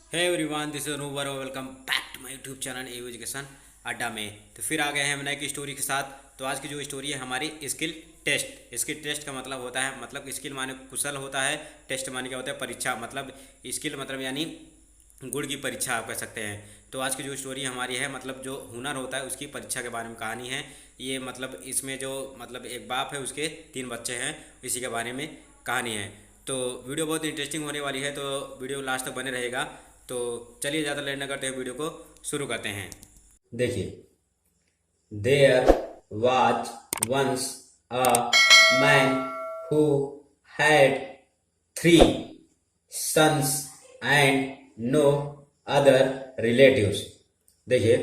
Hey everyone, this is अनूवर और welcome back to my YouTube channel AU education Adda में। तो फिर आ गए हैं हम नए की स्टोरी के साथ। तो आज की जो स्टोरी है हमारी स्किल टेस्ट। स्किल टेस्ट का मतलब होता है, मतलब स्किल माने कुशल होता है, टेस्ट माने क्या होता है परीक्षा, मतलब स्किल मतलब यानी गुण की परीक्षा आप कह सकते हैं। तो आज की जो स्टोरी हमारी है मतलब जो हुनर होता है उसकी परीक्षा के बारे में कहानी है ये। मतलब इसमें जो मतलब एक बाप है, उसके 3 बच्चे हैं, इसी के बारे में कहानी है। तो वीडियो बहुत इंटरेस्टिंग होने वाली है, तो वीडियो लास्ट तक बने रहेगा। तो चलिए ज़्यादा लेट न करते हुए वीडियो को शुरू करते हैं। देखिए, there was once a man who had 3 sons and no other relatives. देखिए,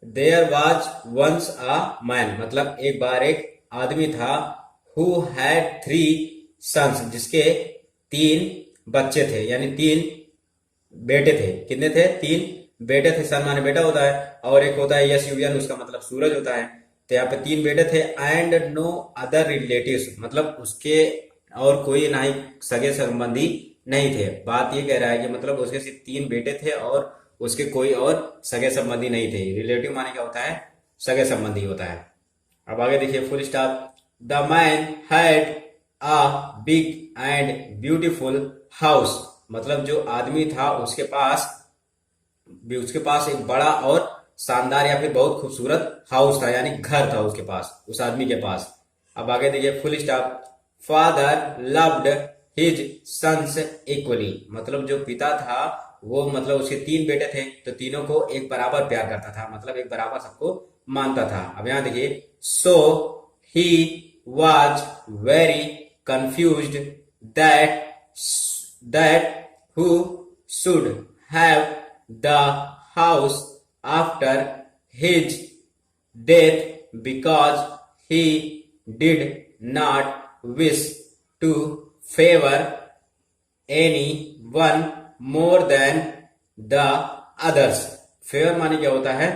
there was once a man मतलब एक बार एक आदमी था, हु हैड 3 sons जिसके 3 बच्चे थे, यानी 3 बेटे थे। कितने थे? 3 बेटे थे। सन माने बेटा होता है, और एक होता है यस यू एन, उसका मतलब सूरज होता है। तो यहाँ पे 3 बेटे थे एंड नो अदर रिलेटिव्स मतलब उसके और कोई ना ही सगे संबंधी नहीं थे। बात ये कह रहा है कि मतलब उसके सिर्फ 3 बेटे थे और उसके कोई और सगे संबंधी नहीं थे। रिलेटिव माने क्या होता है? सगे संबंधी होता है। अब आगे देखिए, full stop. The man had a big and beautiful house मतलब जो आदमी था उसके पास एक बड़ा और शानदार या फिर बहुत खूबसूरत हाउस था, यानी घर था उसके पास, उस आदमी के पास। अब आगे देखिए, full stop. Father loved his sons equally मतलब जो पिता था वो मतलब उसके 3 बेटे थे, तो तीनों को एक बराबर प्यार करता था, मतलब एक बराबर सबको मानता था। अब यहां देखिए, so he was very confused that that who should have the house after his death because he did not wish to favor anyone more than the others। Favour माने क्या होता है?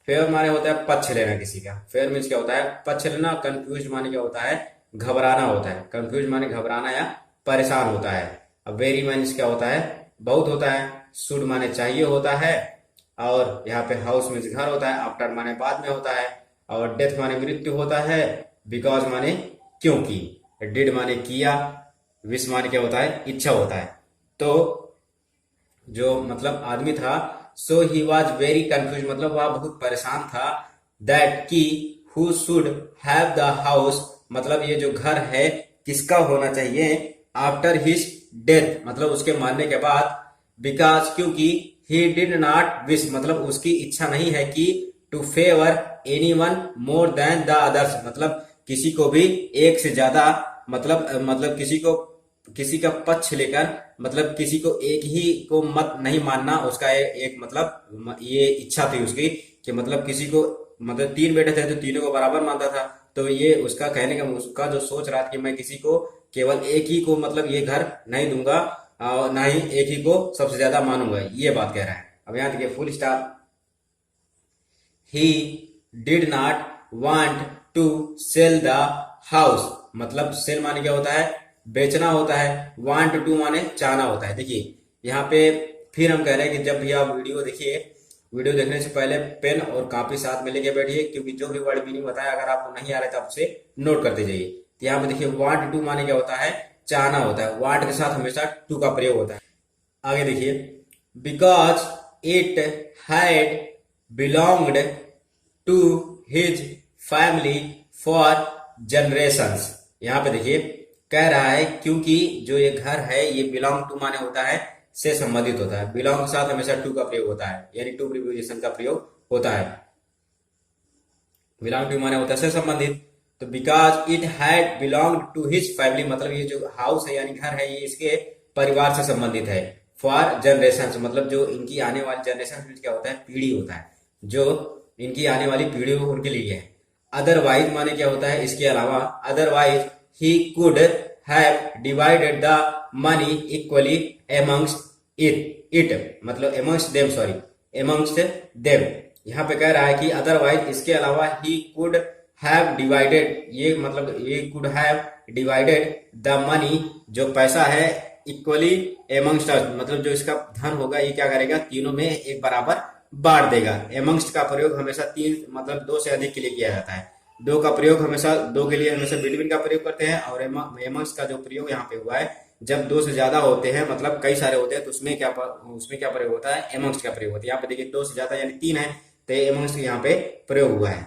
फेवर माने होता है पक्ष लेना किसी का। फेवर मीन्स क्या होता है? पक्ष लेना। कंफ्यूज माने क्या होता है? घबराना होता है। कंफ्यूज माने घबराना या परेशान होता है। अब वेरी मीन्स क्या होता है? बहुत होता है। शुड माने चाहिए होता है, और यहाँ पे हाउस मीन्स घर होता है। आफ्टर माने बाद में होता है, और डेथ माने मृत्यु होता है। बिकॉज माने क्योंकि, डिड माने किया, विश माने क्या होता है? इच्छा होता है। तो जो मतलब आदमी था, सो ही वॉज वेरी कंफ्यूज मतलब वह बहुत परेशान था। दैट की who should have the house मतलब ये जो घर है किसका होना चाहिए? आफ्टर हिज डेथ मतलब उसके मरने के बाद। बिकॉज क्योंकि ही डिड नॉट विश मतलब उसकी इच्छा नहीं है कि to favour any one more than the others मतलब किसी को भी एक से ज्यादा मतलब किसी का पक्ष लेकर मतलब किसी को एक ही को मत नहीं मानना। उसका एक मतलब ये इच्छा थी उसकी कि मतलब किसी को मतलब 3 बेटे थे तो तीनों को बराबर मानता था। तो ये उसका कहने का, उसका जो सोच रहा था कि मैं किसी को केवल एक ही को मतलब ये घर नहीं दूंगा और ना ही एक ही को सबसे ज्यादा मानूंगा, ये बात कह रहा है। अब यहाँ देखिए, full stop. He did not want to sell the house मतलब सेल माने क्या होता है? बेचना होता है। वांट टू माने चाहना होता है। देखिए यहाँ पे फिर हम कह रहे हैं कि जब भी आप वीडियो देखिए, वीडियो देखने से पहले पेन और कॉपी साथ में लेके बैठिए, क्योंकि जो भी वर्ड मीनिंग बताया अगर आपको नहीं आ रहा है तो आप उसे नोट करते जाइए। तो यहाँ पे देखिए, वांट टू माने क्या होता है? चाहना होता है। वांट के साथ हमेशा टू का प्रयोग होता है। आगे देखिए, because it had belonged to his family for generations. यहाँ पे देखिए कह रहा है क्योंकि जो ये घर है ये बिलोंग टू माने होता है से संबंधित होता है। बिलोंग के साथ हमेशा टू का प्रयोग होता है, यानी टू प्रीपोजिशन का प्रयोग होता है। बिलोंग टू माने होता है से संबंधित। तो because it had belong to his family मतलब ये जो हाउस है यानी घर है ये इसके परिवार से संबंधित है। फॉर जनरेशन मतलब जो इनकी आने वाली जनरेशन क्या होता है? पीढ़ी होता है। जो इनकी आने वाली पीढ़ी हो उनके लिए है। अदरवाइज माने क्या होता है? इसके अलावा। Otherwise he could have divided the money equally amongst it मतलब amongst them, sorry, amongst them. यहाँ पे कह रहा है कि अदरवाइज इसके अलावा ही कुड हैव डिवाइडेड, ये मतलब ये could have divided the money जो पैसा है इक्वली एमंगस्ट अस, मतलब जो इसका धन होगा ये क्या करेगा, तीनों में एक बराबर बांट देगा। एमंगस्ट का प्रयोग हमेशा तीन मतलब दो से अधिक के लिए किया जाता है। दो का प्रयोग हमेशा दो के लिए हमेशा बिटवीन का प्रयोग करते हैं, और एमंगस्ट का जो प्रयोग यहाँ पे हुआ है जब दो से ज्यादा होते हैं, मतलब कई सारे होते हैं, तो उसमें क्या प्रयोग होता है, एमंगस्ट का प्रयोग होता है। यहाँ पे देखिए दो से ज्यादा यानी तीन है, तो एमंगस्ट यहाँ पे प्रयोग हुआ है।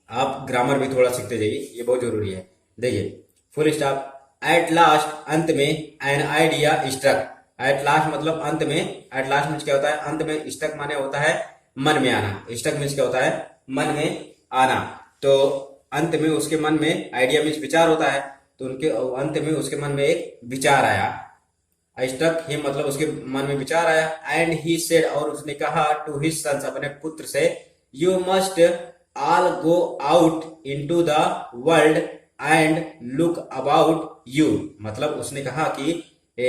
आप ग्रामर भी थोड़ा सीखते जाइए, ये बहुत जरूरी है। देखिए फुल स्टॉप, एट लास्ट अंत में, an idea struck. At last मतलब अंत में, एट लास्ट मीन्स क्या होता है, अंत में, स्ट्रक माने होता है मन में आना, स्ट्रक मीन्स क्या होता है, मन में आना। तो अंत में उसके मन में, आइडिया मीन्स विचार होता है, तो उनके अंत में उसके मन में एक विचार आया, स्ट्रक हिम मतलब उसके मन में विचार आया। एंड ही सेड और उसने कहा, टू हिज सन्स अपने पुत्र से, you must all go out into the world and look about you. मतलब उसने कहा कि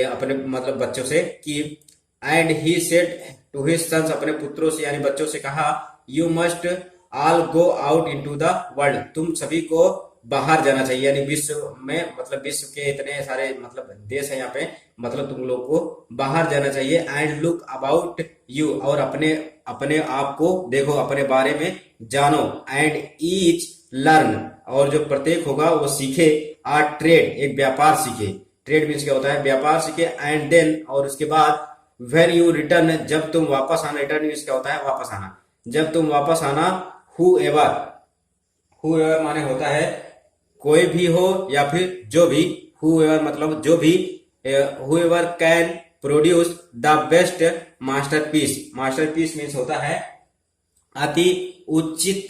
अपने मतलब बच्चों से कि, and he said to his sons अपने पुत्रों से यानी बच्चों से कहा, you must all go out into the world, तुम सभी को बाहर जाना चाहिए, यानी विश्व में, मतलब विश्व के इतने सारे मतलब देश है यहाँ पे, मतलब तुम लोग को बाहर जाना चाहिए। एंड लुक अबाउट यू और अपने अपने आप को देखो, अपने बारे में जानो। एंड ईच लर्न और जो प्रत्येक होगा वो सीखे, आ ट्रेड एक व्यापार सीखे, ट्रेड मीन्स क्या होता है, व्यापार सीखे। एंड देन और उसके बाद, व्हेन यू रिटर्न जब तुम वापस आना, रिटर्न मीन्स क्या होता है, वापस आना, जब तुम वापस आना, whoever माने होता है कोई भी हो या फिर जो भी, whoever मतलब जो भी, whoever can produce the best masterpiece. Masterpiece means होता है अति उचित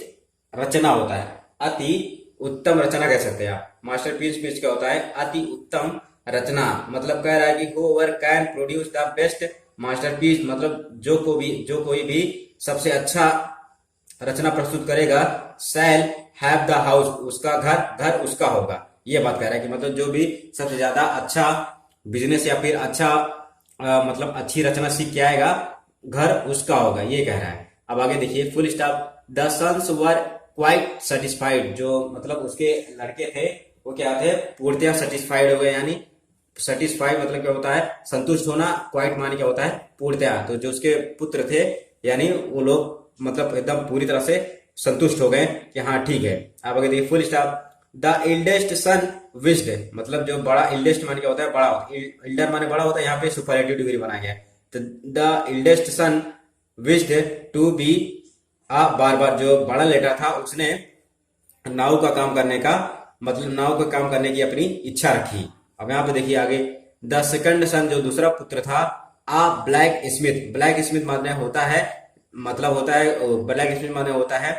रचना होता है, अति उत्तम रचना कह सकते हैं आप। मास्टरपीस मीन्स क्या होता है, अति उत्तम रचना, मतलब कह रहा है कि whoever can produce the best masterpiece, मतलब जो कोई भी सबसे अच्छा रचना प्रस्तुत करेगा, शैल हैव द हाउस उसका घर उसका होगा। ये बात कह रहा है कि मतलब जो भी सबसे ज्यादा अच्छा बिजनेस या फिर अच्छा मतलब अच्छी रचना सीख के आएगा, घर उसका होगा, ये कह रहा है। अब आगे देखिए full stop, the sons were quite satisfied, जो मतलब उसके लड़के थे वो क्या थे, पूर्णतया सेटिस्फाइड हो गए, यानी सेटिस्फाइड मतलब क्या होता है, संतुष्ट होना, क्वाइट माने क्या होता है, पूर्णतया। तो जो उसके पुत्र थे यानी वो लोग मतलब एकदम पूरी तरह से संतुष्ट हो गए कि हाँ ठीक है। अब आगे देखिए full stop, the eldest son wished, मतलब जो बड़ा, इल्डेस्ट माने क्या होता है, बड़ा, इल्डर माने बड़ा होता है, यहाँ पे सुपरलेटिव डिग्री बनाया गया है। तो the eldest son wished to be uh, बार बार जो बड़ा लेटर था उसने नाव का काम करने का, मतलब नाव का काम करने की अपनी इच्छा रखी। अब यहाँ पे देखिए आगे, द सेकंड सन जो दूसरा पुत्र था, आ ब्लैक स्मिथ, ब्लैक स्मिथ माने होता है, मतलब होता है ब्लैक स्मिथ माने होता है,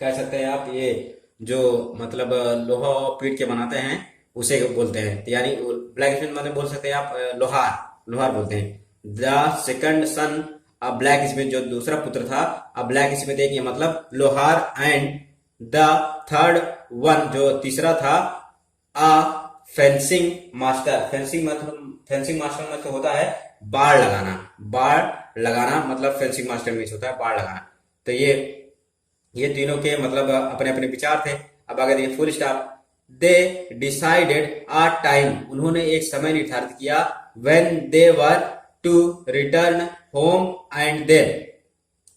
कह सकते हैं आप, ये जो मतलब लोहा पीट के बनाते हैं उसे बोलते हैं, यानी ब्लैक स्मिथ माने बोल सकते हैं आप लोहार, लोहार बोलते हैं। The second son a blacksmith जो दूसरा पुत्र था, अ ब्लैक स्मिथ एक मतलब लोहार। एंड द थर्ड वन जो तीसरा था, अ फेंसिंग मास्टर, फेंसिंग मास्टर मतलब होता है बाड़ लगाना, बाड़ लगाना मतलब फेंसिंग मास्टर मीन्स होता है बाड़ लगाना। तो ये तीनों के मतलब अपने अपने विचार थे। अब आगे देखिए full stop, they decided a time, उन्होंने एक समय निर्धारित किया, when they were to return home and then,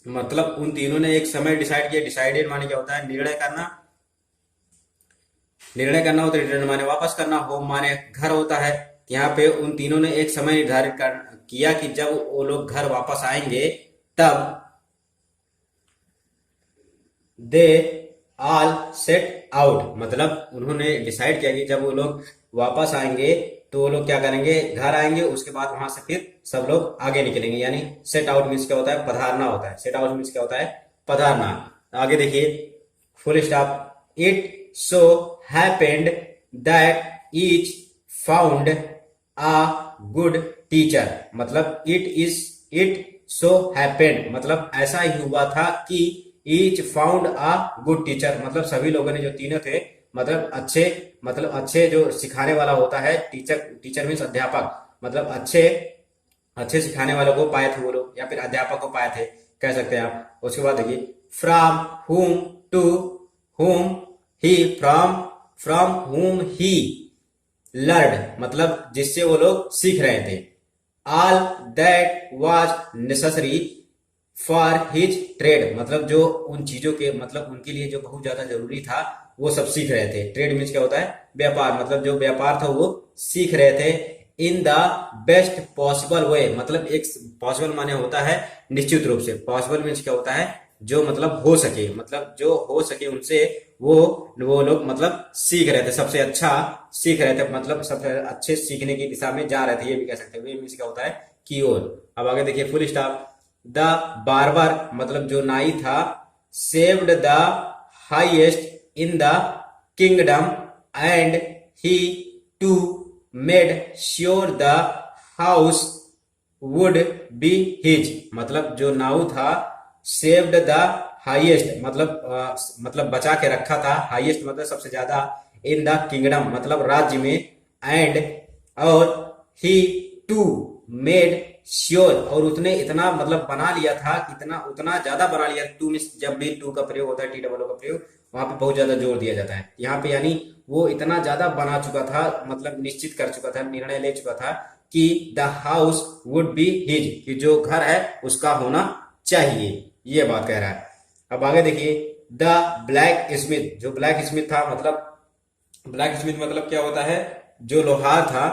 मतलब उन तीनों ने एक समय डिसाइड किया। डिसाइडेड माने क्या होता है, निर्णय करना, निर्णय करना होता है, रिटर्न माने वापस करना, होम माने घर होता है। यहाँ पे उन तीनों ने एक समय निर्धारित किया कि जब वो लोग घर वापस आएंगे तब, दे ऑल सेट आउट, मतलब उन्होंने डिसाइड किया कि जब वो लोग वापस आएंगे तो वो लोग क्या करेंगे, घर आएंगे, उसके बाद वहां से फिर सब लोग आगे निकलेंगे। यानी सेट आउट मीन्स क्या होता है, पधारना होता है, सेट आउट मीन्स क्या होता है, पधारना। आगे देखिए full stop, it so happened that each found a good teacher, मतलब इट सो हैपेंड मतलब ऐसा ही हुआ था कि each found a good teacher, मतलब सभी लोगों ने, जो तीनों थे, मतलब अच्छे जो सिखाने वाला होता है, टीचर मीन्स अध्यापक, मतलब अच्छे सिखाने वालों को पाए थे वो लोग, या फिर अध्यापक को पाए थे कह सकते हैं आप। उसके बाद देखिए, फ्रॉम हुम टू हुम ही, फ्रॉम हुम ही लर्ड मतलब जिससे वो लोग सीख रहे थे। All that was necessary for his trade मतलब जो उन चीजों के मतलब उनके लिए जो बहुत ज्यादा जरूरी था वो सब सीख रहे थे। ट्रेड मीन्स क्या होता है? व्यापार। मतलब जो व्यापार था वो सीख रहे थे। In the best possible way मतलब एक पॉसिबल माने होता है निश्चित रूप से। पॉसिबल मीन्स क्या होता है? जो मतलब हो सके, मतलब जो हो सके उनसे वो वो लोग मतलब सीख रहे थे, सबसे अच्छा सीख रहे थे, मतलब सबसे अच्छे सीखने की दिशा में जा रहे थे, ये भी कह सकते हैं। वे मीन्स क्या होता है? की ओर। अब आगे देखिए फुल स्टॉप। द बार्बर मतलब जो नाई था, shaved the highest in the kingdom and he too made sure the house would be his मतलब जो नाउ था, सेव्ड द हाईएस्ट मतलब बचा के रखा था, हाईएस्ट मतलब सबसे ज्यादा, इन द किंगडम मतलब राज्य में, एंड और ही टू मेड श्योर और उसने इतना मतलब बना लिया था, इतना उतना ज्यादा बना लिया। टू मीन्स जब भी टू का प्रयोग होता है, टी डबल ओ का प्रयोग, वहां पे बहुत ज्यादा जोर दिया जाता है। यहाँ पे यानी वो इतना ज्यादा बना चुका था, मतलब निश्चित कर चुका था, निर्णय ले चुका था कि the house would be his कि जो घर है उसका होना चाहिए, ये बात कह रहा है। अब आगे देखिए द ब्लैक स्मिथ जो ब्लैक स्मिथ था मतलब ब्लैक स्मिथ मतलब क्या होता है? जो लोहार था।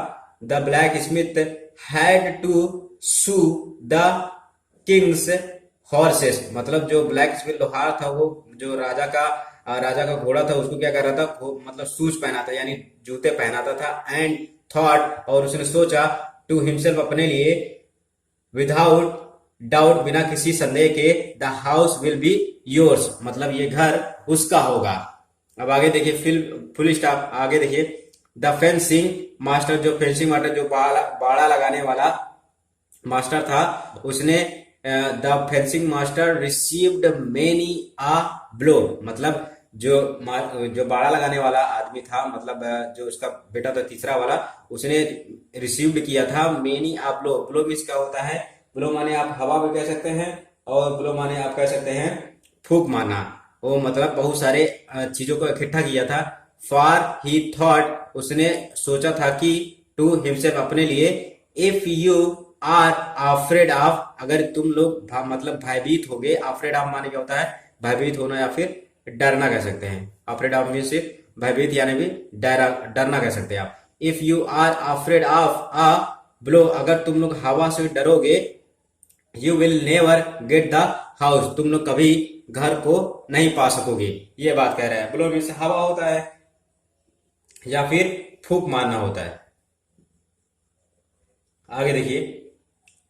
The blacksmith had to shoe the king's horses मतलब जो ब्लैक स्मिथ लोहार था वो जो राजा का घोड़ा था उसको क्या कर रहा था? मतलब शूज पहनाता यानी जूते पहनाता था। एंड थॉट और उसने सोचा, टू हिमसेल्फ अपने लिए, विदाउट डाउट बिना किसी संदेह के, the house will be yours मतलब ये घर उसका होगा। अब आगे देखिए फुल स्टॉप। आगे देखिए द फेंसिंग मास्टर जो फेंसिंग मास्टर जो बाड़ा लगाने वाला मास्टर था, उसने the fencing master received many a blow मतलब जो बाड़ा लगाने वाला आदमी था, मतलब जो उसका बेटा था तीसरा वाला, उसने रिसीव्ड किया था many a blow. Blow means क्या होता है? ब्लो माने आप हवा में कह सकते हैं, और ब्लो माने आप कह सकते हैं फूंक मारना। वो मतलब बहुत सारे चीजों को इकट्ठा किया था। फॉर ही थॉट उसने सोचा था कि, टू हिमसेल्फ अपने लिए, if you are afraid of अगर तुम लोग मतलब भयभीत हो गए। अफ्रेड ऑफ माने क्या होता है? भयभीत होना या फिर डरना कह सकते हैं। अफ्रेड ऑफ मीन सिर्फ भयभीत यानी भी डरना कह सकते हैं आप। If you are afraid of a blow अगर तुम लोग हवा से डरोगे, you will never get the house तुम लोग कभी घर को नहीं पा सकोगे, ये बात कह रहा है। ब्लो मीन्स हवा होता है या फिर फूंक मारना होता है। आगे देखिए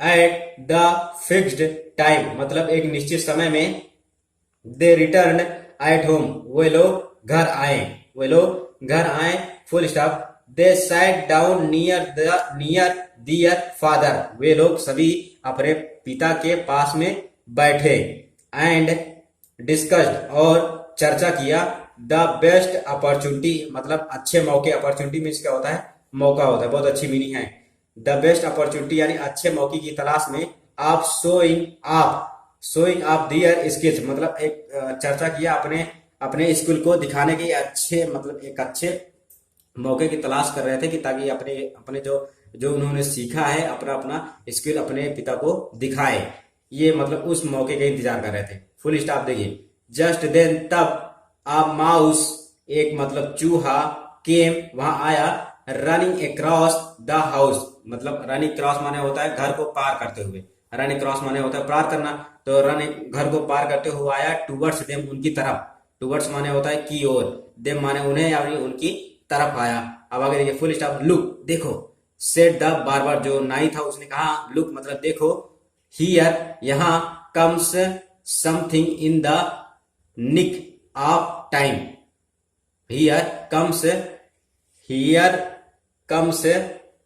एट द फिक्स्ड टाइम मतलब एक निश्चित समय में, दे रिटर्न एट होम वे लोग घर आए, वे लोग घर आए। Full stop. They sat down near their father वे लोग सभी अपने पिता के पास में बैठे। एंड डिस्कस्ड और चर्चा किया। द बेस्ट अपॉर्चुनिटी मतलब अच्छे मौके। अपॉर्चुनिटी मीन्स क्या होता है? मौका होता है, बहुत अच्छी मीनिंग है। द बेस्ट अपॉर्चुनिटी यानी अच्छे मौके की तलाश में, आप शोइंग ऑफ दियर स्किल्स मतलब एक चर्चा किया अपने अपने स्किल को दिखाने के अच्छे मतलब एक अच्छे मौके की तलाश कर रहे थे कि ताकि अपने अपने जो जो उन्होंने सीखा है अपना अपना स्किल अपने पिता को दिखाए, ये मतलब उस मौके का इंतजार कर रहे थे। फुल स्टॉप देखिए। जस्ट देन तब आ माउस एक मतलब चूहा, केम वहां आया, रनिंग अक्रॉस द हाउस मतलब रनिंग क्रॉस माने होता है घर को पार करते हुए, रनिंग क्रॉस माने होता है पार करना, तो रनिंग घर को पार करते हुए आया, टूवर्ड्स देम उनकी तरफ। टूवर्ड्स माने होता है की ओर, देम माने उन्हें यानी उनकी तरफ आया। अब आगे देखिए फुल स्टॉप। लुक देखो, सेड द बार्बर जो नाई था उसने कहा, लुक मतलब देखो, हियर यहाँ, comes something in the nick of time, here comes here comes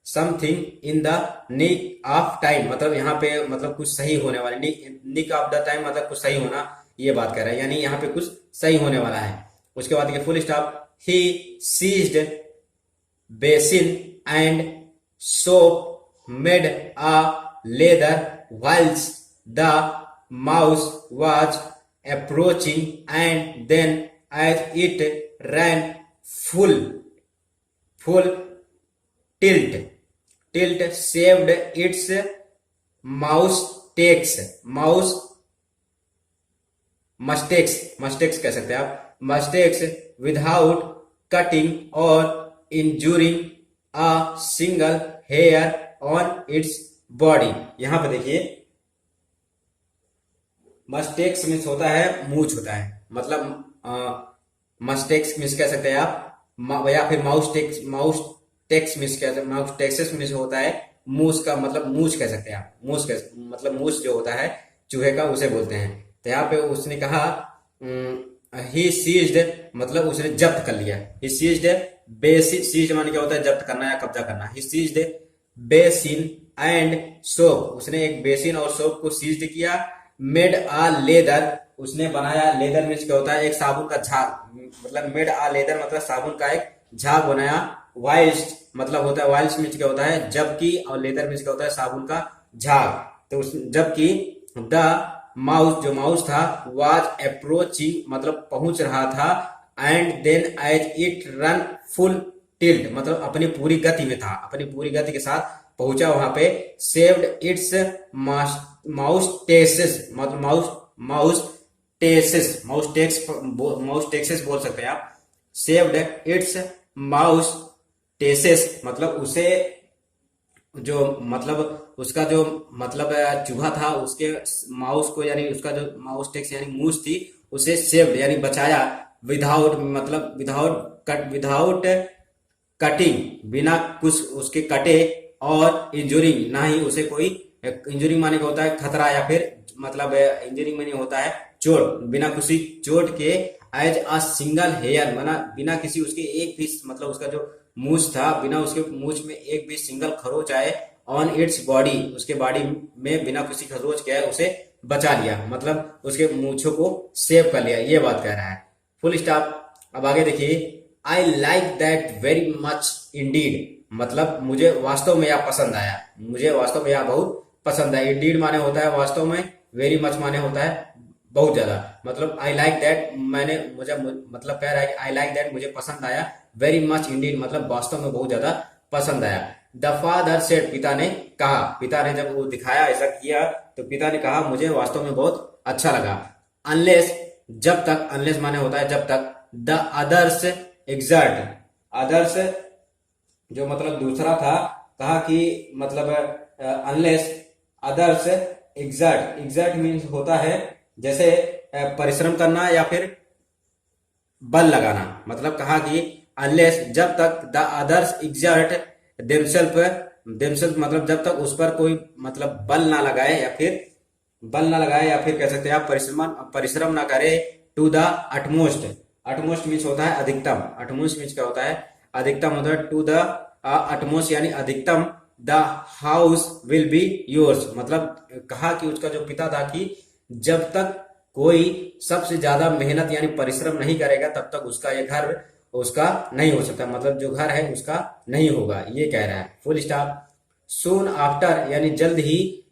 something in the nick of time मतलब यहाँ पे मतलब कुछ सही होने वाला। निक ऑफ द टाइम मतलब कुछ सही होना, ये बात कर रहा है, यानी यहाँ पे कुछ सही होने वाला है। उसके बाद देखिए full stop. He seized basin and soap made a lather whilst the mouse was approaching, and then as it ran full tilt, tilt saved its mouse takes, mouse moustaches, moustaches कह सकते हैं आप, मस्टेक्स विदाउट कटिंग और injuring a single hair on its body. यहां पे देखिए मस्टेक्स means होता है मूछ होता है, मतलब मस्टेक्स मीन्स कह सकते हैं आप, या फिर mouse takes, mouse takes means कह सकते, माउस टेक्सेस मीन्स होता है मूछ का, मतलब मूछ कह सकते हैं आप, मूछ मतलब मूछ जो होता है चूहे का उसे बोलते हैं। तो यहाँ पे उसने कहा ही सीज्ड, मतलब उसने जब्त कर लिया, ही सीज्ड बेसिन, सीज्ड माने क्या होता है जब्त करना या कब्जा करना, ही सीज्ड बेसिन एंड सोप, उसने एक बेसिन और सोप को सीज्ड किया, मेड आ लेदर, उसने बनाया, लेदर मीन्स क्या होता है एक साबुन का झाग, मतलब मेड आ लेदर मतलब साबुन का एक झाग बनाया, वाइल्ड मतलब होता है, वाइल्ड मीन्स क्या होता है जबकि, और लेदर मीन्स क्या होता है साबुन का झाग। तो उस जबकि द माउस, जो माउस था, वाज अप्रोचिंग मतलब पहुंच रहा था, and then as it ran full tilt मतलब अपनी पूरी गति में था, अपनी पूरी गति के साथ पहुंचा वहां पे, सेव्ड इट्स माउस टेसेस मतलब माउस टेसेस, माउस टेक्सेस बोल सकते हैं आप, सेव्ड इट्स माउस टेसेस मतलब उसे जो मतलब उसका जो मतलब चूहा था उसके माउस को, यानी उसका जो माउस टेक्स यानी मूछ थी उसे सेव्ड यानी बचाया, विदाउट मतलब विदाउट कटिंग बिना कुछ उसके कटे, और इंजुरिंग ना ही उसे कोई, इंजुरिंग माने का होता है खतरा या फिर मतलब इंजुरिंग माने होता है चोट, बिना किसी चोट के, एज अ सिंगल हेयर माना बिना किसी उसके एक भी मतलब उसका जो मूछ था बिना उसके मूछ में एक भी सिंगल खरोच आए, ऑन इट्स बॉडी उसके बॉडी में बिना किसी खरोच के आए उसे बचा लिया, मतलब उसके मूछों को सेव कर लिया, ये बात कह रहा है। Full stop. अब आगे देखिए, I like that very much Indeed मतलब मुझे वास्तव में यह पसंद आया, मुझे वास्तव में यह बहुत पसंद आया, इंडीड माने होता है वास्तव में, वेरी मच माने होता है बहुत ज्यादा, मतलब आई लाइक दैट मैंने मुझे मतलब कह रहा है कि आई लाइक दैट मुझे पसंद आया, वेरी मच इंडीड मतलब वास्तव में बहुत ज्यादा पसंद आया। द फादर सेड पिता ने कहा, पिता ने जब वो दिखाया ऐसा किया तो पिता ने कहा मुझे वास्तव में बहुत अच्छा लगा, अनलेस जब तक, अनलेस माने होता है जब तक, द अदर्स एग्जर्ट, अदर्स जो मतलब दूसरा था, कहा कि मतलब unless others exert, exert means होता है जैसे परिश्रम करना या फिर बल लगाना, मतलब कहा कि अनलेस जब तक the others exert themselves, themselves मतलब जब तक उस पर कोई मतलब बल ना लगाए या फिर बल ना लगाए या फिर कह सकते हैं आप परिश्रम ना करे, to the utmost, utmost means होता है अधिकतम, अटमोस्ट मीन्स क्या होता है अधिकतम होता है, टू द अटमोस्ट यानी अधिकतम, the house will be yours मतलब कहा कि उसका जो पिता था कि जब तक कोई सबसे ज्यादा मेहनत यानी परिश्रम नहीं करेगा तब तक उसका ये घर उसका नहीं हो सकता, मतलब जो घर है उसका नहीं होगा, ये कह रहा है। Full stop. सून आफ्टर यानी जल्द ही,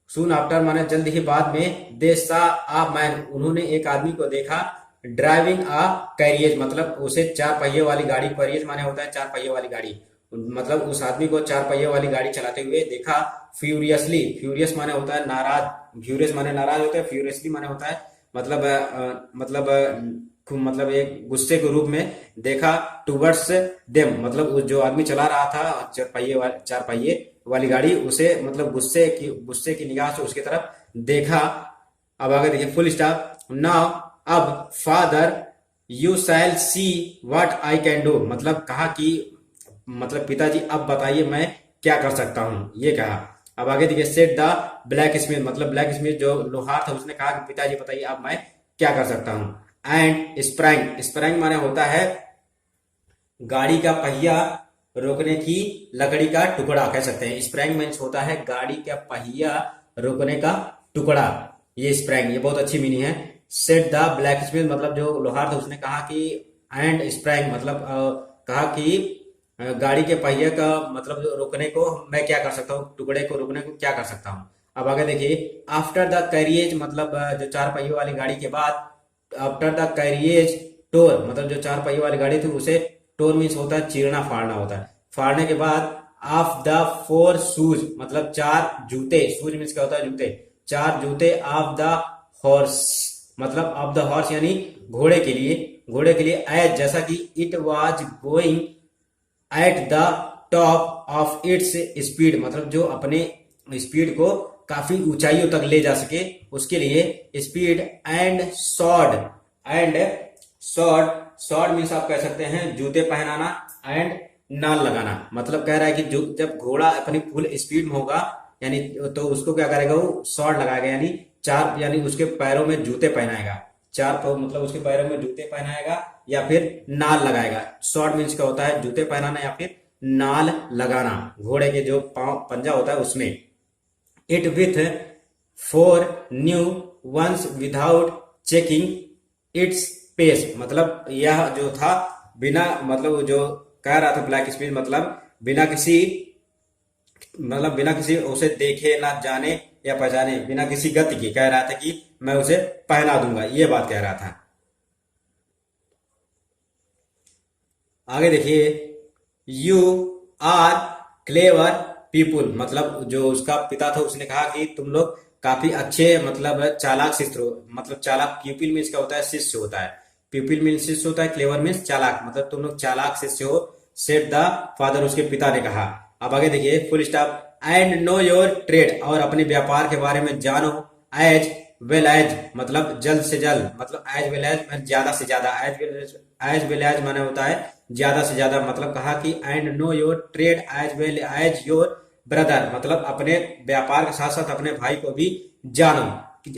सून आफ्टर माने जल्द ही बाद में, दे सा आ मैन उन्होंने एक आदमी को देखा, ड्राइविंग आ कैरियज मतलब उसे चार पहिए वाली गाड़ी, कैरियज माने होता है चार पहिए वाली गाड़ी, मतलब उस आदमी को चार पहिए वाली गाड़ी चलाते हुए देखा, फ्यूरियसली, फ्यूरियस माने होता है नाराज, फ्यूरियस माने नाराज होता है, फ्यूरियसली माने होता है मतलब एक गुस्से के रूप में देखा, टूवर्ड्स देम मतलब उस जो आदमी चला रहा था चार पहिए वाली गाड़ी उसे मतलब गुस्से की निगाह से उसकी तरफ देखा। अब आगे देखिए फुल स्टॉप। नाउ अब father you shall see what I can do मतलब कहा कि मतलब पिताजी अब बताइए मैं क्या कर सकता हूँ, ये कहा। अब आगे देखिए, सेट द ब्लैक स्मिथ मतलब ब्लैक स्मिथ जो लोहार था उसने कहा कि पिताजी बताइए अब मैं क्या कर सकता हूँ। एंड स्प्रैंग, स्प्रैंग माने होता है गाड़ी का पहिया रोकने की लकड़ी का टुकड़ा कह सकते हैं, स्प्रैंग मीन्स होता है गाड़ी का पहिया रोकने का टुकड़ा, ये स्प्रैंग, ये बहुत अच्छी मीनिंग है। सेट द ब्लैक स्मिथ मतलब जो लोहार था उसने कहा कि, एंड स्प्रैंग मतलब कहा कि गाड़ी के पहिए का मतलब जो रोकने को मैं क्या कर सकता हूँ, टुकड़े को रोकने को क्या कर सकता हूँ। अब आगे देखिए, आफ्टर द कैरियज मतलब जो चार पहिए वाली गाड़ी के बाद, आफ्टर द कैरियज टोर मतलब जो चार पहिए वाली गाड़ी थी उसे, टोर मीन्स होता है चीरना फाड़ना होता है, फाड़ने के बाद ऑफ द फोर शूज, मतलब चार जूते, शूज मीन्स क्या होता है जूते, चार जूते ऑफ द हॉर्स, मतलब ऑफ द हॉर्स यानी घोड़े के लिए, घोड़े के लिए, एज जैसा कि it was going at the top of its speed, मतलब जो अपने स्पीड को काफी ऊंचाइयों तक ले जा सके उसके लिए, speed, and sword, sword means आप कह सकते हैं जूते पहनाना, एंड नाल लगाना, मतलब कह रहा है कि जो जब घोड़ा अपनी फुल स्पीड में होगा यानी तो उसको क्या करेगा, वो सॉर्ड लगाएगा, यानी चार, यानी उसके पैरों में जूते पहनाएगा, चार पाँव मतलब उसके पैरों में जूते पहनाएगा या फिर नाल लगाएगा। सॉर्ड मीन्स क्या होता है जूते पहनाना या फिर नाल लगाना, घोड़े के जो पाँव पंजा होता है उसमें। It with four new ones without checking its pace, मतलब यह जो था बिना, मतलब जो कह रहा था ब्लैक स्पिन, मतलब बिना किसी, मतलब बिना किसी उसे देखे ना जाने या पहचाने, बिना किसी गति के कह रहा था कि मैं उसे पहना दूंगा, ये बात कह रहा था। आगे देखिए, यू आर क्लेवर पीपुल, मतलब जो उसका पिता था उसने कहा कि तुम लोग काफी अच्छे, मतलब चालाक शिष्य हो, मतलब चालाक, प्यूपिल मीन्स क्या होता है शिष्य होता है, प्यूपिल मीन्स शिष्य होता है, क्लेवर मीन्स चालाक, मतलब तुम लोग चालाक शिष्य हो, सेड द फादर, उसके पिता ने कहा। अब आगे देखिए, full stop, and know your trade, और अपने व्यापार के बारे में जानो, एज वेल एज, मतलब जल्द से जल्द, मतलब एज वेल एज ज्यादा से ज्यादा, एज वेल एज माने होता है ज्यादा से ज्यादा, मतलब कहा कि and know your trade as well as your brother, मतलब अपने व्यापार के साथ साथ अपने भाई को भी जानो,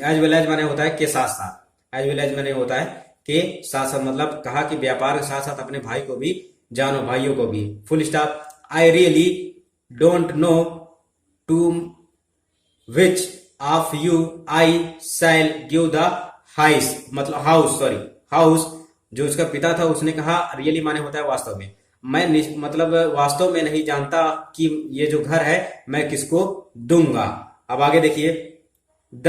एज वेल एज माने होता है के साथ साथ, एज वेल एज माने होता है के साथ साथ, मतलब कहा कि व्यापार के साथ साथ अपने भाई को भी जानो, भाइयों को भी। Full stop, I really don't know to which of you I shall give the house, मतलब हाउस, सॉरी हाउस, जो उसका पिता था उसने कहा, रियली माने होता है वास्तव में, मैं मतलब वास्तव में नहीं जानता कि ये जो घर है मैं किसको दूंगा। अब आगे देखिए, द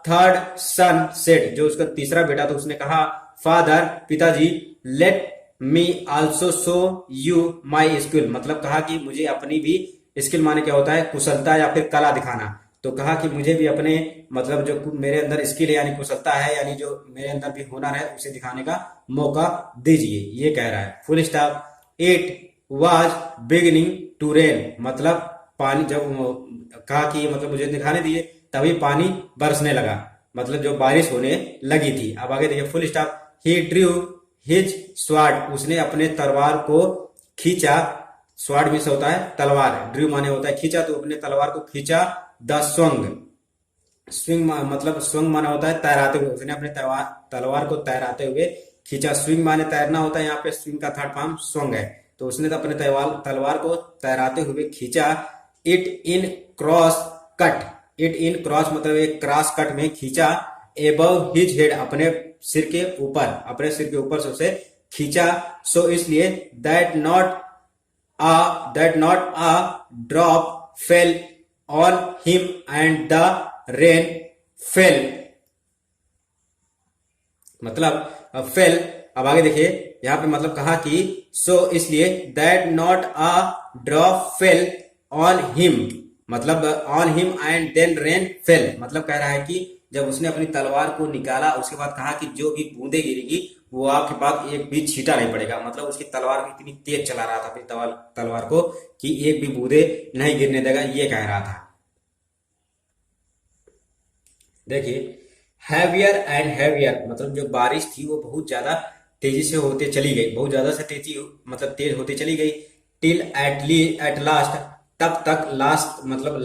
थर्ड सन सेड, जो उसका तीसरा बेटा था उसने कहा, फादर, पिताजी, let me also show you my skill, मतलब कहा कि मुझे अपनी भी स्किल माने क्या होता है कुशलता या फिर कला दिखाना, तो कहा कि मुझे भी अपने, मतलब जो मेरे अंदर स्किल है यानी कुशलता है, यानी जो मेरे अंदर भी हुनर है उसे दिखाने का मौका दीजिए, ये कह रहा है। Full stop, it was beginning to rain, मतलब पानी, जब कहा कि मतलब मुझे दिखाने दिए तभी पानी बरसने लगा, मतलब जो बारिश होने लगी थी। अब आगे देखिए, फुल स्टॉप, ही ड्रू हिज स्वार्ड, उसने अपने तलवार को खींचा, स्वार्ड मीन्स होता है तलवार, ड्रू माने होता है खींचा, तो अपने तलवार को खींचा, द स्वंग, स्विंग मतलब स्वंग माना होता है तैराते हुए, उसने अपने तलवार को तैराते हुए खींचा, स्विंग माने तैरना होता है, यहाँ पे स्विंग का थर्ड फॉर्म स्वंग है, तो उसने तो अपने तलवार को तैराते हुए खींचा, it in cross cut, it in cross मतलब एक क्रॉस कट में खींचा, एबव हिज हेड, अपने सिर के ऊपर, अपने सिर के ऊपर से उसे खींचा, सो इसलिए that not a drop fell on him and the rain fell, मतलब फेल। अब आगे देखिए, यहाँ पे मतलब कहा कि सो इसलिए, that not a drop fell on him, मतलब on him and then rain fell, मतलब कह रहा है कि जब उसने अपनी तलवार को निकाला उसके बाद कहा कि जो भी बूंदे गिरेगी वो आपके पास एक भी छींटा नहीं पड़ेगा, मतलब उसकी तलवार को इतनी तेज चला रहा था अपनी तलवार को कि एक भी बूंदे नहीं गिरने देगा, ये कह रहा था। देखिए, हैवियर एंड हैवियर, मतलब जो बारिश थी वो बहुत ज्यादा तेजी से होते चली गई, बहुत ज्यादा से तेजी मतलब तेज होते चली गई, टिल एट लास्ट, तब तक, लास्ट मतलब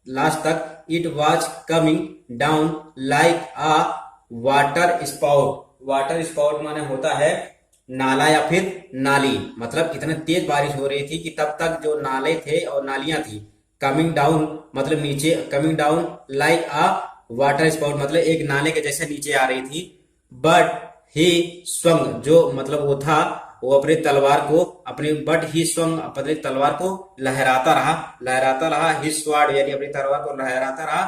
लास्ट तक, it was coming down like a water spout, water spout माने होता है नाला या फिर नाली, मतलब इतने तेज बारिश हो रही थी कि तब तक जो नाले थे और नालियां थी, कमिंग डाउन मतलब नीचे, कमिंग डाउन लाइक अ वाटर स्पाउट मतलब एक नाले के जैसे नीचे आ रही थी, बट ही स्वंग, जो मतलब वो था वो अपने तलवार को बट ही स्वंग, अपने तलवार को लहराता रहा, हिज स्वॉर्ड यानी अपनी तलवार को लहराता रहा,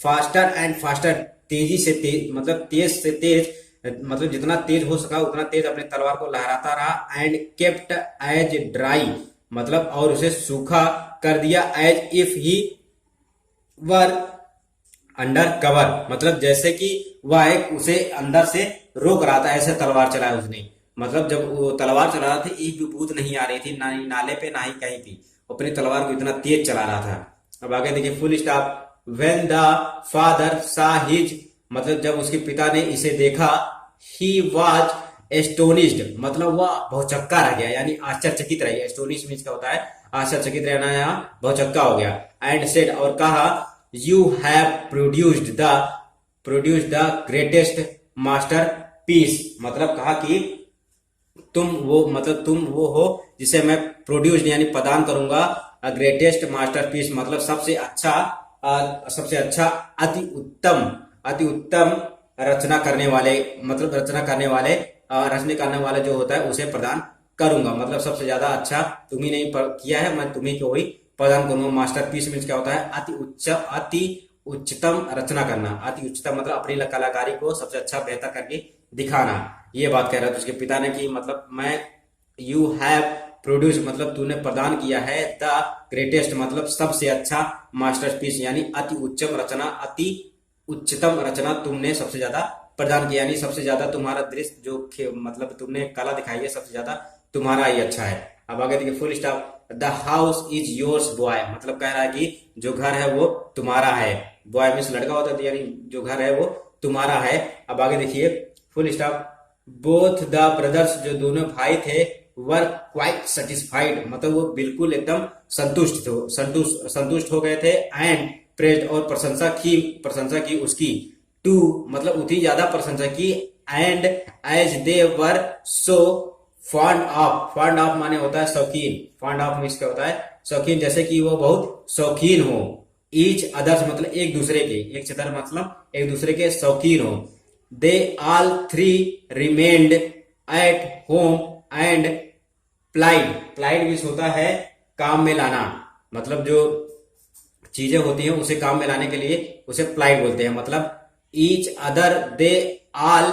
फास्टर एंड फास्टर, तेजी से तेज, मतलब तेज से तेज, मतलब जितना तेज हो सका उतना तेज अपने तलवार को लहराता रहा, एंड केप्ट एज ड्राई, मतलब और उसे सूखा कर दिया, as if he were under cover, मतलब जैसे कि वह एक उसे अंदर से रोक रहा था, ऐसे तलवार चलाया उसने। मतलब जब वो तलवार चला रहा था, एक भी बूंद नहीं आ रही थी, ना ही नाले पे ना ही कहीं भी, अपनी तलवार को इतना तेज चला रहा था। अब आगे देखिए full stop. When the father सा हिज, मतलब जब उसके पिता ने इसे देखा, ही वाज एस्टोनिश्ड, मतलब वह भौचक्का रह गया, यानी आश्चर्यचकित रह गया। एस्टोनिश मीन्स क्या होता है? आश्चर्यचकित रहना, यहाँ भौचक्का हो गया। एंड सेड, और कहा, you have produced the greatest masterpiece, मतलब कहा कि तुम वो हो जिसे मैं प्रोड्यूस यानी प्रदान करूंगा, ग्रेटेस्ट मास्टरपीस, मतलब सबसे अच्छा अति उत्तम रचना करने वाले, मतलब रचना करने वाले जो होता है उसे प्रदान करूंगा। मतलब सबसे ज्यादा अच्छा तुम ही नहीं किया है, मैं तुम्ही को ही प्रदान करूंगा। मास्टरपीस मीन्स क्या होता है? अति उच्चतम रचना करना। अति उच्चतम मतलब अपनी कलाकारी को सबसे अच्छा बेहतर करके दिखाना, ये बात कह रहा था उसके पिता ने कि मतलब मैं, यू हैव प्रोड्यूस मतलब तूने प्रदान किया है, द ग्रेटेस्ट मतलब सबसे अच्छा, मास्टरपीस यानी अति उच्चतम रचना तुमने सबसे ज्यादा प्रदान किया, यानी सबसे ज्यादा तुम्हारा दृश्य जो मतलब तुमने कला दिखाई है, सबसे ज्यादा तुम्हारा ही अच्छा है। अब आगे देखिए full stop. The house is yours boy, मतलब कह रहा है कि जो घर है वो तुम्हारा है। बॉय मीन्स लड़का होता है, यानी जो घर है वो तुम्हारा है। अब आगे देखिए full stop. Both the brothers, जो दोनों भाई थे, वर क्वाइट सेटिस्फाइड, मतलब वो बिल्कुल एकदम संतुष्ट हो गए थे। एंड प्रेज्ड, और प्रशंसा की उसकी। टू मतलब उतनी ज्यादा प्रशंसा की। And as they were so fond of माने होता है शौकीन, फॉन्ड ऑफ मीन्स क्या होता है? शौकीन, जैसे कि वो बहुत शौकीन हो। ईच अदर्स मतलब एक दूसरे के, एक चतर मतलब एक दूसरे के शौकीन हो। They all three remained at home and plied means होता है काम में लाना, मतलब जो चीजें होती हैं उसे काम में लाने के लिए उसे प्लाइड बोलते हैं। मतलब each other they all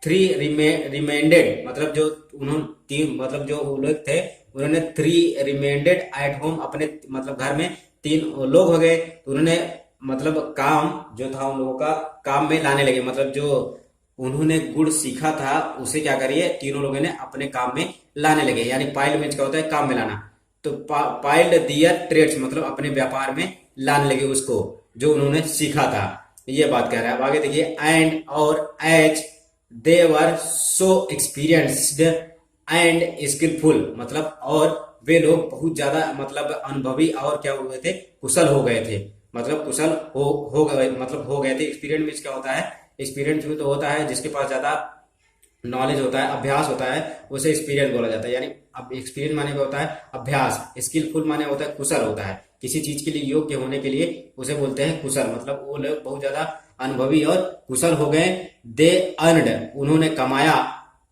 three remained, मतलब जो उन्होंने तीन, मतलब जो लोग थे उन्होंने थ्री रिमेंडेड एट होम, अपने मतलब घर में तीन लोग हो गए, तो उन्होंने मतलब काम जो था उन लोगों का काम में लाने लगे, मतलब जो उन्होंने गुण सीखा था उसे क्या करिए तीनों लोगों ने अपने काम में लाने लगे। यानी पाइल्ड मीन्स क्या होता है? काम में लाना। तो पाइल्ड दियर ट्रेड्स मतलब अपने व्यापार में लाने लगे उसको जो उन्होंने सीखा था, ये बात कह रहा है। अब आगे देखिए। एंड और as they were so experienced and skilful, मतलब और वे लोग बहुत ज्यादा मतलब अनुभवी और क्या हुए थे? कुशल हो गए थे, मतलब कुशल हो गए, मतलब हो गए थे। एक्सपीरियंस मीन्स क्या होता है? एक्सपीरियंस भी तो होता है जिसके पास ज्यादा नॉलेज होता है, अभ्यास होता है, उसे एक्सपीरियंस बोला जाता है। यानी अब एक्सपीरियंस माने क्या होता है? अभ्यास। स्किलफुल माने होता है कुशल होता है, किसी चीज के लिए योग्य होने के लिए उसे बोलते हैं कुशल, मतलब वो लोग बहुत ज्यादा अनुभवी और कुशल हो गए। दे अर्नड उन्होंने कमाया,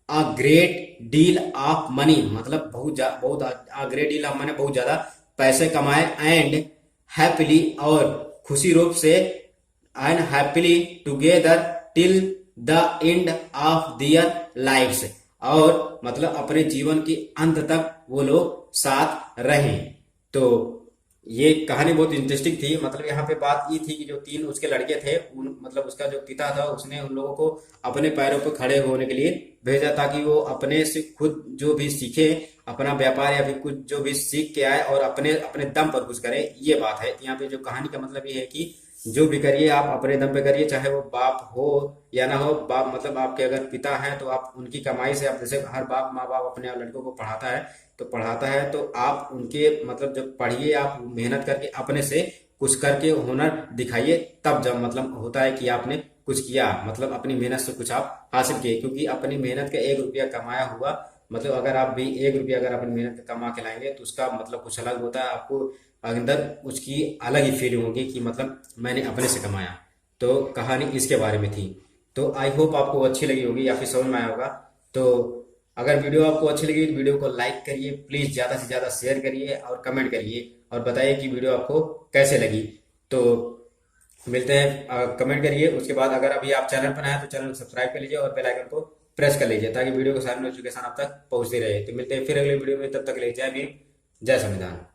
a great deal of money, मतलब बहुत a great deal of money बहुत ज्यादा पैसे कमाए। एंड हैप्पीली और खुशी रूप से, and happily together till the end of their lives, और मतलब अपने जीवन के अंत तक वो लोग साथ रहे। तो ये कहानी बहुत इंटरेस्टिंग थी। मतलब यहाँ पे बात ये थी कि जो तीन उसके लड़के थे मतलब उसका जो पिता था उसने उन लोगों को अपने पैरों पर खड़े होने के लिए भेजा, ताकि वो अपने से खुद जो भी सीखे, अपना व्यापार या फिर कुछ जो भी सीख के आए और अपने अपने दम पर कुछ करे, ये बात है। यहाँ पे जो कहानी का मतलब ये है कि जो भी करिए आप अपने दम पे करिए, चाहे वो बाप हो या ना हो। बाप मतलब आपके अगर पिता हैं तो आप उनकी कमाई से, आप जैसे हर माँ बाप अपने लड़कों को पढ़ाता है तो आप उनके मतलब जब पढ़िए, आप मेहनत करके अपने से कुछ करके हुनर दिखाइए, तब जब मतलब होता है कि आपने कुछ किया, मतलब अपनी मेहनत से कुछ आप हासिल किए। क्योंकि अपनी मेहनत का 1 रुपया कमाया हुआ, मतलब अगर आप भी 1 रुपया अगर अपनी मेहनत का कमा के लाएंगे तो उसका मतलब कुछ अलग होता है, आपको अंदर उसकी अलग ही फीलिंग होगी कि मतलब मैंने अपने से कमाया। तो कहानी इसके बारे में थी। तो आई होप आपको अच्छी लगी होगी या फिर समझ में आया होगा। तो अगर वीडियो आपको अच्छी लगी तो वीडियो को लाइक करिए, प्लीज़ ज़्यादा से ज़्यादा शेयर करिए और कमेंट करिए और बताइए कि वीडियो आपको कैसे लगी। तो मिलते हैं, कमेंट करिए। उसके बाद अगर अभी आप चैनल पर आए तो चैनल को सब्सक्राइब कर लीजिए और बेल आइकन को प्रेस कर लीजिए ताकि वीडियो को सारी नोटिफिकेशन आप तक पहुंचती रहे। तो मिलते हैं फिर अगले वीडियो में, तब तक ले जय भीम, जय संविधान।